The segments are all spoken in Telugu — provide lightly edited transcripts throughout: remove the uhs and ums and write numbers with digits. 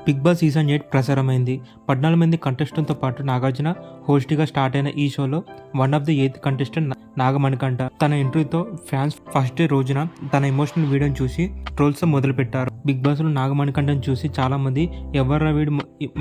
Big boss season 8 ప్రసారమైంది. 14 మంది కంటెస్టెంట్తో పాటు నాగార్జున హోస్ట్గా స్టార్ట్ అయిన ఈ షోలో one of the 8th contestant Nagamanikanta. తన ఎంట్రీతో ఫ్యాన్స్ ఫస్ట్ డే రోజున తన ఎమోషనల్ వీడియోని చూసి ట్రోల్స్ మొదలుపెట్టారు. బిగ్ బాస్లో నాగమణికంఠను చూసి చాలా మంది ఎవర్రా వీడు,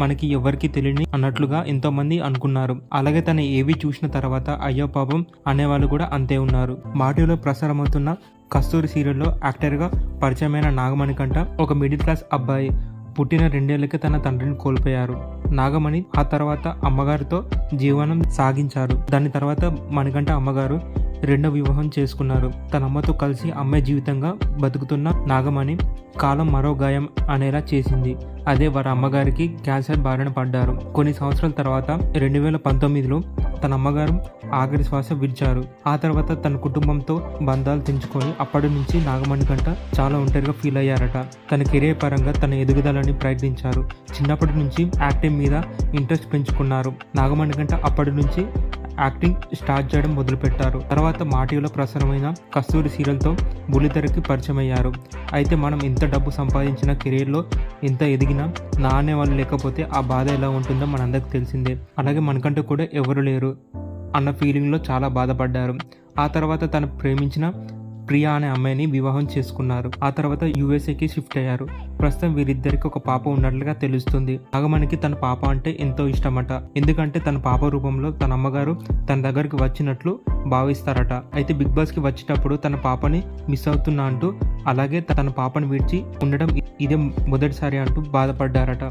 మనకి ఎవరికి తెలియని అన్నట్లుగా ఎంతో మంది అనుకున్నారు. అలాగే తన ఏవి చూసిన తర్వాత అయ్యో పాపం అనేవాళ్ళు కూడా అంతే ఉన్నారు. మాటిలో ప్రసారమవుతున్న కస్తూరి సీరియల్లో యాక్టర్గా పరిచయమైన నాగమణికంఠ ఒక మిడిల్ క్లాస్ అబ్బాయి. పుట్టిన 2 ఏళ్లకే తన తండ్రిని కోల్పోయారు. నాగమణి ఆ తర్వాత అమ్మగారితో జీవనం సాగించారు. దాని తర్వాత మణికంఠ అమ్మగారు రెండో వివాహం చేసుకున్నారు. తన అమ్మతో కలిసి అమ్మాయి జీవితంగా బతుకుతున్న నాగమణి కాలం మరో గాయం అనేలా చేసింది. అదే వారి అమ్మగారికి క్యాన్సర్ బారిన పడ్డారు. కొన్ని సంవత్సరాల తర్వాత 2019లో తన అమ్మగారు ఆఖరి శ్వాస విడిచారు. ఆ తర్వాత తన కుటుంబంతో బంధాలు తెంచుకొని అప్పటి నుంచి నాగమణికంఠ చాలా ఒంటరిగా ఫీల్ అయ్యారట. తన కెరీర్ పరంగా తన ఎదుగుదలని ప్రయత్నించారు. చిన్నప్పటి నుంచి యాక్టింగ్ మీద ఇంట్రెస్ట్ పెంచుకున్నారు. నాగమణికంఠ అప్పటి నుంచి యాక్టింగ్ స్టార్ట్ చేయడం మొదలుపెట్టారు. తర్వాత మాటిలో ప్రసారమైన కస్తూరి సీరియల్తో బుల్లితెరకి పరిచయం అయ్యారు. అయితే మనం ఎంత డబ్బు సంపాదించిన కెరీర్లో ఎంత ఎదిగినా నా అనే వాళ్ళు లేకపోతే ఆ బాధ ఎలా ఉంటుందో మనందరికి తెలిసిందే. అలాగే మనకంటూ కూడా ఎవరు లేరు అన్న ఫీలింగ్లో చాలా బాధపడ్డారు. ఆ తర్వాత తను ప్రేమించిన ప్రియా అనే అమ్మాయిని వివాహం చేసుకున్నారు. ఆ తర్వాత యూఎస్ఏకి షిఫ్ట్ అయ్యారు. ప్రస్తుతం వీరిద్దరికి ఒక పాప ఉన్నట్లుగా తెలుస్తుంది. నాగమణికి తన పాప అంటే ఎంతో ఇష్టమట. ఎందుకంటే తన పాప రూపంలో తన అమ్మగారు తన దగ్గరికి వచ్చినట్లు భావిస్తారట. అయితే బిగ్ బాస్కి వచ్చేటప్పుడు తన పాపని మిస్ అవుతున్నా అంటూ, అలాగే తన పాపని విడిచి ఉండడం ఇదే మొదటిసారి అంటూ బాధపడ్డారట.